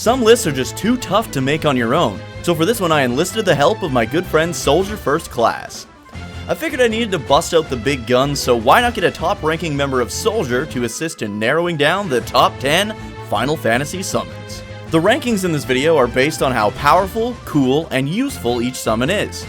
Some lists are just too tough to make on your own, so for this one I enlisted the help of my good friend Soldier First Class. I figured I needed to bust out the big guns, so why not get a top-ranking member of Soldier to assist in narrowing down the top 10 Final Fantasy summons. The rankings in this video are based on how powerful, cool, and useful each summon is.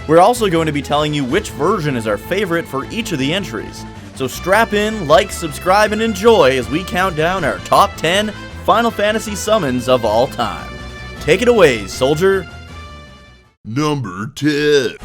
We're also going to be telling you which version is our favorite for each of the entries. So strap in, like, subscribe, and enjoy as we count down our top 10 Final Fantasy summons of all time. Take it away, Soldier. Number 10.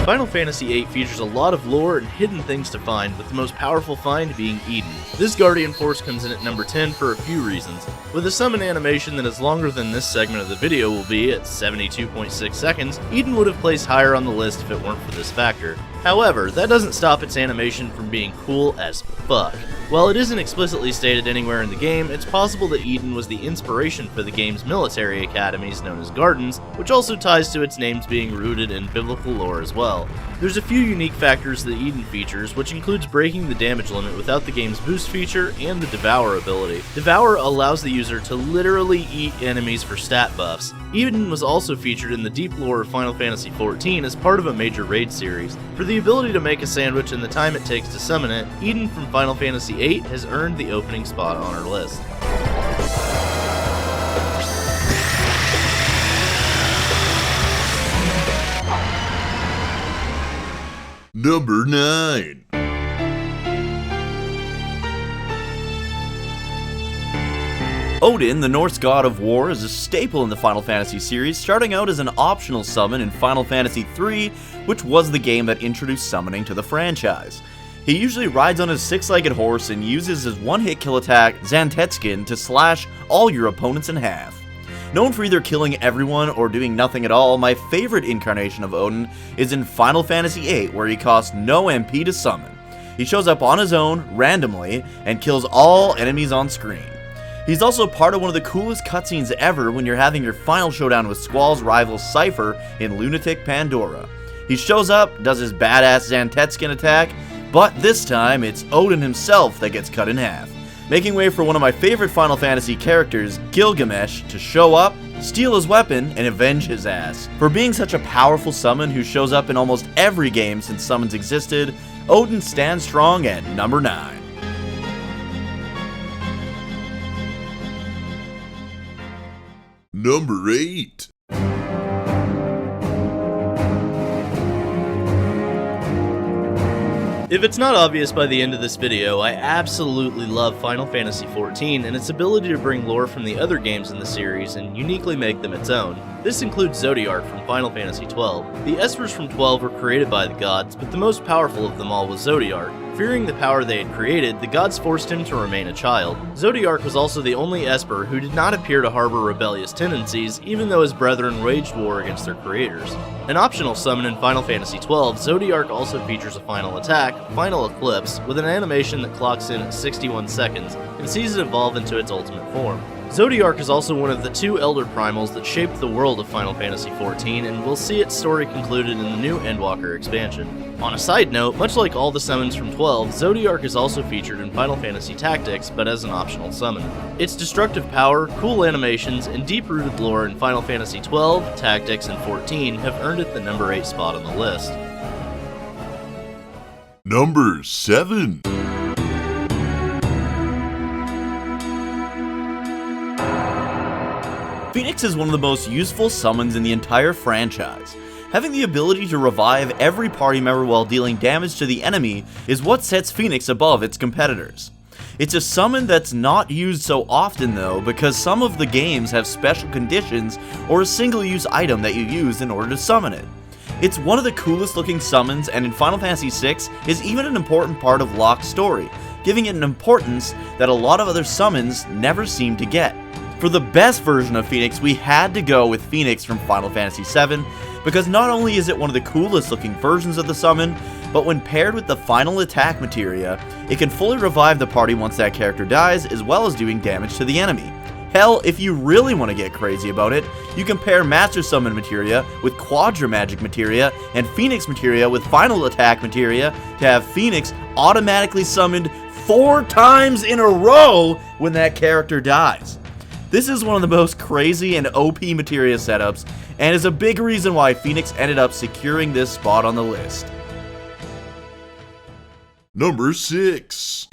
Final Fantasy VIII features a lot of lore and hidden things to find, with the most powerful find being Eden. This Guardian Force comes in at number 10 for a few reasons. With a summon animation that is longer than this segment of the video will be, at 72.6 seconds, Eden would have placed higher on the list if it weren't for this factor. However, that doesn't stop its animation from being cool as fuck. While it isn't explicitly stated anywhere in the game, it's possible that Eden was the inspiration for the game's military academies known as Gardens, which also ties to its names being rooted in biblical lore as well. There's a few unique factors that Eden features, which includes breaking the damage limit without the game's boost feature and the Devour ability. Devour allows the user to literally eat enemies for stat buffs. Eden was also featured in the deep lore of Final Fantasy XIV as part of a major raid series. For the ability to make a sandwich and the time it takes to summon it, Eden from Final Fantasy VIII has earned the opening spot on our list. Number 9. Odin, the Norse god of war, is a staple in the Final Fantasy series, starting out as an optional summon in Final Fantasy III, which was the game that introduced summoning to the franchise. He usually rides on his six-legged horse and uses his one-hit kill attack, Zantetsuken, to slash all your opponents in half. Known for either killing everyone or doing nothing at all, my favorite incarnation of Odin is in Final Fantasy VIII, where he costs no MP to summon. He shows up on his own, randomly, and kills all enemies on screen. He's also part of one of the coolest cutscenes ever when you're having your final showdown with Squall's rival Cypher in Lunatic Pandora. He shows up, does his badass Zantetsuken attack, but this time it's Odin himself that gets cut in half, making way for one of my favorite Final Fantasy characters, Gilgamesh, to show up, steal his weapon, and avenge his ass. For being such a powerful summon who shows up in almost every game since summons existed, Odin stands strong at number 9. Number 8. If it's not obvious by the end of this video, I absolutely love Final Fantasy XIV and its ability to bring lore from the other games in the series and uniquely make them its own. This includes Zodiark from Final Fantasy XII. The Espers from 12 were created by the gods, but the most powerful of them all was Zodiark. Fearing the power they had created, the gods forced him to remain a child. Zodiark was also the only Esper who did not appear to harbor rebellious tendencies, even though his brethren waged war against their creators. An optional summon in Final Fantasy XII, Zodiark also features a final attack, Final Eclipse, with an animation that clocks in at 61 seconds and sees it evolve into its ultimate form. Zodiark is also one of the 2 Elder Primals that shaped the world of Final Fantasy XIV, and we'll see its story concluded in the new Endwalker expansion. On a side note, much like all the summons from 12, Zodiark is also featured in Final Fantasy Tactics, but as an optional summon. Its destructive power, cool animations, and deep-rooted lore in Final Fantasy XII, Tactics, and 14 have earned it the number 8 spot on the list. Number 7. Phoenix is one of the most useful summons in the entire franchise. Having the ability to revive every party member while dealing damage to the enemy is what sets Phoenix above its competitors. It's a summon that's not used so often though, because some of the games have special conditions or a single-use item that you use in order to summon it. It's one of the coolest looking summons, and in Final Fantasy VI is even an important part of Locke's story, giving it an importance that a lot of other summons never seem to get. For the best version of Phoenix, we had to go with Phoenix from Final Fantasy VII, because not only is it one of the coolest looking versions of the summon, but when paired with the final attack materia, it can fully revive the party once that character dies, as well as doing damage to the enemy. Hell, if you really want to get crazy about it, you can pair Master Summon materia with Quadra Magic materia and Phoenix materia with Final Attack materia to have Phoenix automatically summoned 4 times in a row when that character dies. This is one of the most crazy and OP materia setups, and is a big reason why Phoenix ended up securing this spot on the list. Number 6.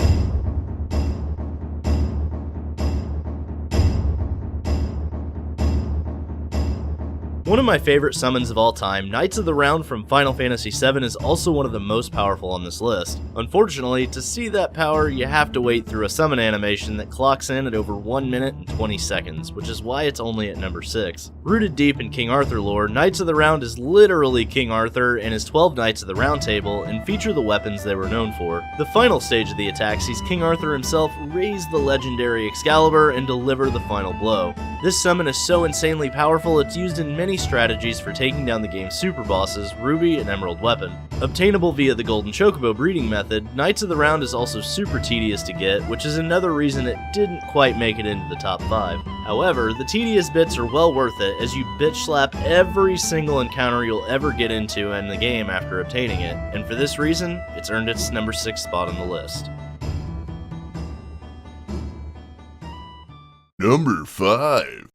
One of my favorite summons of all time, Knights of the Round from Final Fantasy VII is also one of the most powerful on this list. Unfortunately, to see that power, you have to wait through a summon animation that clocks in at over 1 minute and 20 seconds, which is why it's only at number 6. Rooted deep in King Arthur lore, Knights of the Round is literally King Arthur and his 12 Knights of the Round Table, and feature the weapons they were known for. The final stage of the attack sees King Arthur himself raise the legendary Excalibur and deliver the final blow. This summon is so insanely powerful it's used in many strategies for taking down the game's super bosses, Ruby and Emerald Weapon. Obtainable via the Golden Chocobo breeding method, Knights of the Round is also super tedious to get, which is another reason it didn't quite make it into the top 5. However, the tedious bits are well worth it, as you bitch slap every single encounter you'll ever get into in the game after obtaining it, and for this reason, it's earned its number 6 spot on the list. Number 5.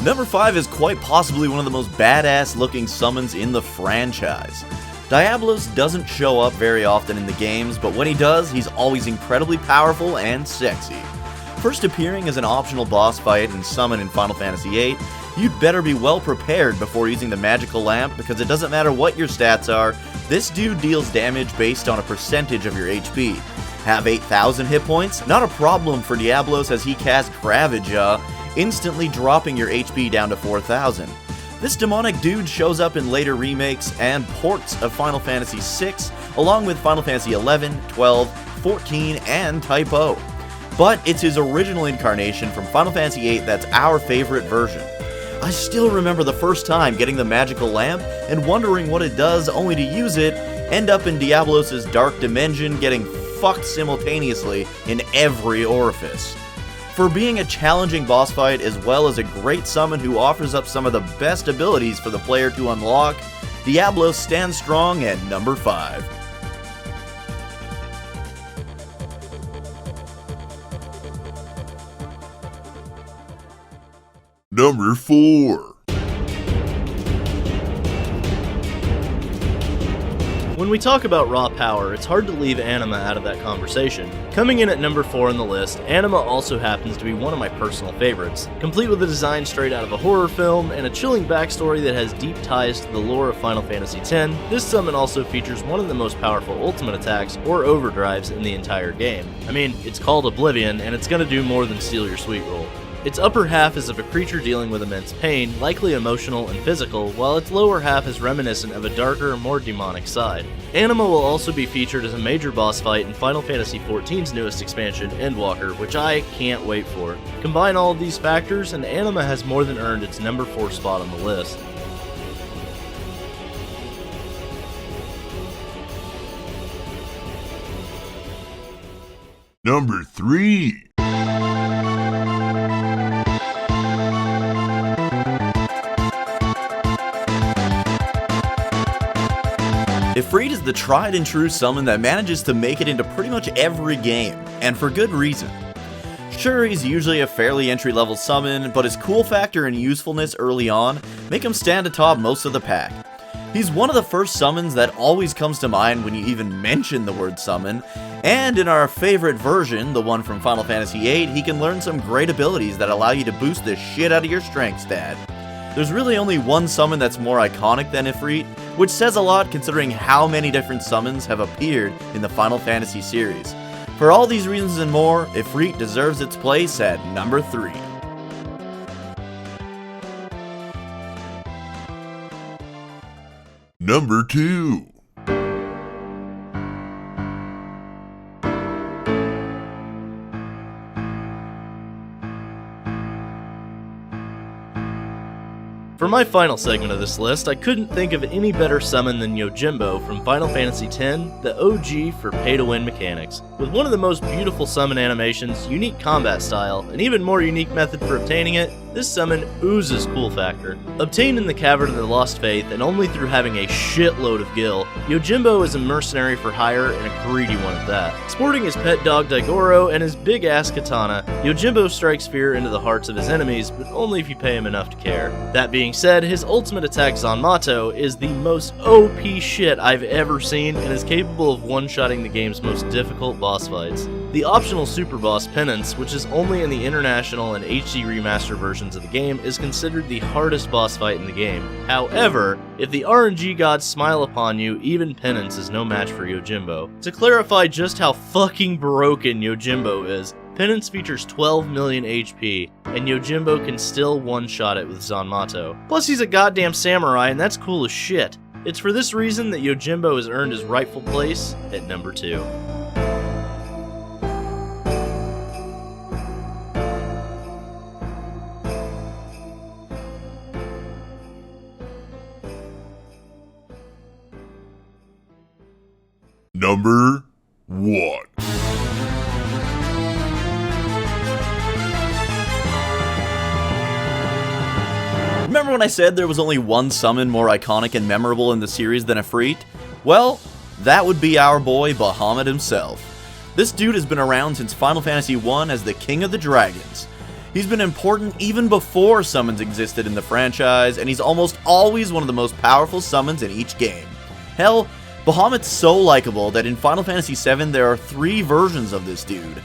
Number 5 is quite possibly one of the most badass looking summons in the franchise. Diablos doesn't show up very often in the games, but when he does, he's always incredibly powerful and sexy. First appearing as an optional boss fight and summon in Final Fantasy VIII, you'd better be well prepared before using the magical lamp, because it doesn't matter what your stats are, this dude deals damage based on a percentage of your HP. Have 8,000 hit points? Not a problem for Diablos, as he casts Gravaja, instantly dropping your HP down to 4,000. This demonic dude shows up in later remakes and ports of Final Fantasy VI, along with Final Fantasy XI, 12, 14, and Type O. But it's his original incarnation from Final Fantasy VIII that's our favorite version. I still remember the first time getting the magical lamp and wondering what it does, only to use it, end up in Diablos' dark dimension, getting fucked simultaneously in every orifice. For being a challenging boss fight as well as a great summon who offers up some of the best abilities for the player to unlock, Diablos stands strong at number 5. Number 4. When we talk about raw power, it's hard to leave Anima out of that conversation. Coming in at number 4 on the list, Anima also happens to be one of my personal favorites. Complete with a design straight out of a horror film and a chilling backstory that has deep ties to the lore of Final Fantasy X, this summon also features one of the most powerful ultimate attacks, or overdrives, in the entire game. I mean, it's called Oblivion, and it's gonna do more than steal your sweet roll. Its upper half is of a creature dealing with immense pain, likely emotional and physical, while its lower half is reminiscent of a darker, more demonic side. Anima will also be featured as a major boss fight in Final Fantasy XIV's newest expansion, Endwalker, which I can't wait for. Combine all of these factors, and Anima has more than earned its number 4 spot on the list. Number 3. Ifrit is the tried and true summon that manages to make it into pretty much every game, and for good reason. Sure, he's usually a fairly entry-level summon, but his cool factor and usefulness early on make him stand atop most of the pack. He's one of the first summons that always comes to mind when you even mention the word summon, and in our favorite version, the one from Final Fantasy VIII, he can learn some great abilities that allow you to boost the shit out of your strength stat. There's really only one summon that's more iconic than Ifrit, which says a lot considering how many different summons have appeared in the Final Fantasy series. For all these reasons and more, Ifrit deserves its place at number 3. Number 2. For my final segment of this list, I couldn't think of any better summon than Yojimbo from Final Fantasy X, the OG for pay-to-win mechanics. With one of the most beautiful summon animations, unique combat style, and even more unique method for obtaining it, this summon oozes cool factor. Obtained in the Cavern of the Lost Faith and only through having a shitload of gil, Yojimbo is a mercenary for hire and a greedy one at that. Sporting his pet dog Daigoro and his big-ass katana, Yojimbo strikes fear into the hearts of his enemies, but only if you pay him enough to care. That being said, his ultimate attack Zanmato is the most OP shit I've ever seen and is capable of one-shotting the game's most difficult boss fights. The optional super boss Penance, which is only in the international and HD remaster versions of the game, is considered the hardest boss fight in the game. However, if the RNG gods smile upon you, even Penance is no match for Yojimbo. To clarify just how fucking broken Yojimbo is, Penance features 12 million HP, and Yojimbo can still one-shot it with Zanmato. Plus he's a goddamn samurai, and that's cool as shit. It's for this reason that Yojimbo has earned his rightful place at number 2. Number 1. Remember when I said there was only one summon more iconic and memorable in the series than Ifrit? Well, that would be our boy Bahamut himself. This dude has been around since Final Fantasy I as the King of the Dragons. He's been important even before summons existed in the franchise, and he's almost always one of the most powerful summons in each game. Hell, Bahamut's so likable that in Final Fantasy VII there are 3 versions of this dude.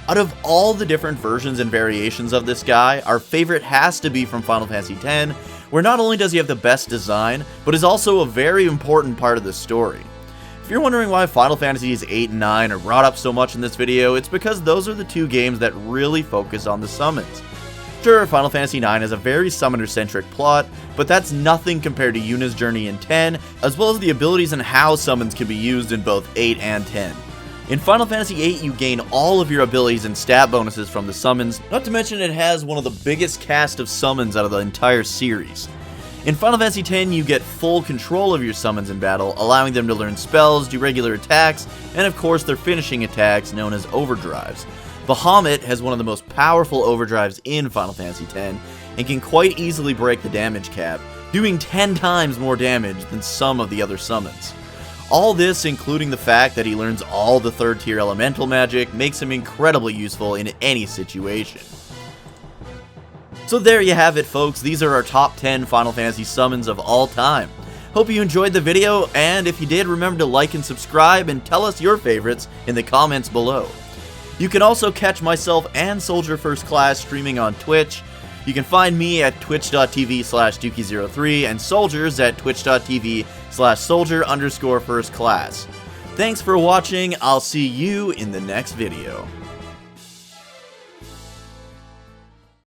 Out of all the different versions and variations of this guy, our favorite has to be from Final Fantasy X, where not only does he have the best design, but is also a very important part of the story. If you're wondering why Final Fantasies 8 and 9 are brought up so much in this video, it's because those are the 2 games that really focus on the summons. Sure, Final Fantasy IX has a very summoner-centric plot, but that's nothing compared to Yuna's journey in 10, as well as the abilities and how summons can be used in both 8 and 10. In Final Fantasy VIII, you gain all of your abilities and stat bonuses from the summons, not to mention it has one of the biggest cast of summons out of the entire series. In Final Fantasy X, you get full control of your summons in battle, allowing them to learn spells, do regular attacks, and of course their finishing attacks known as overdrives. Bahamut has one of the most powerful overdrives in Final Fantasy X, and can quite easily break the damage cap, doing 10 times more damage than some of the other summons. All this, including the fact that he learns all the 3rd tier elemental magic, makes him incredibly useful in any situation. So there you have it, folks. These are our top 10 Final Fantasy summons of all time. Hope you enjoyed the video, and if you did, remember to like and subscribe and tell us your favorites in the comments below. You can also catch myself and Soldier First Class streaming on Twitch. You can find me at twitch.tv/Dookie03 and Soldiers at twitch.tv/Soldier_First Class. Thanks for watching. I'll see you in the next video.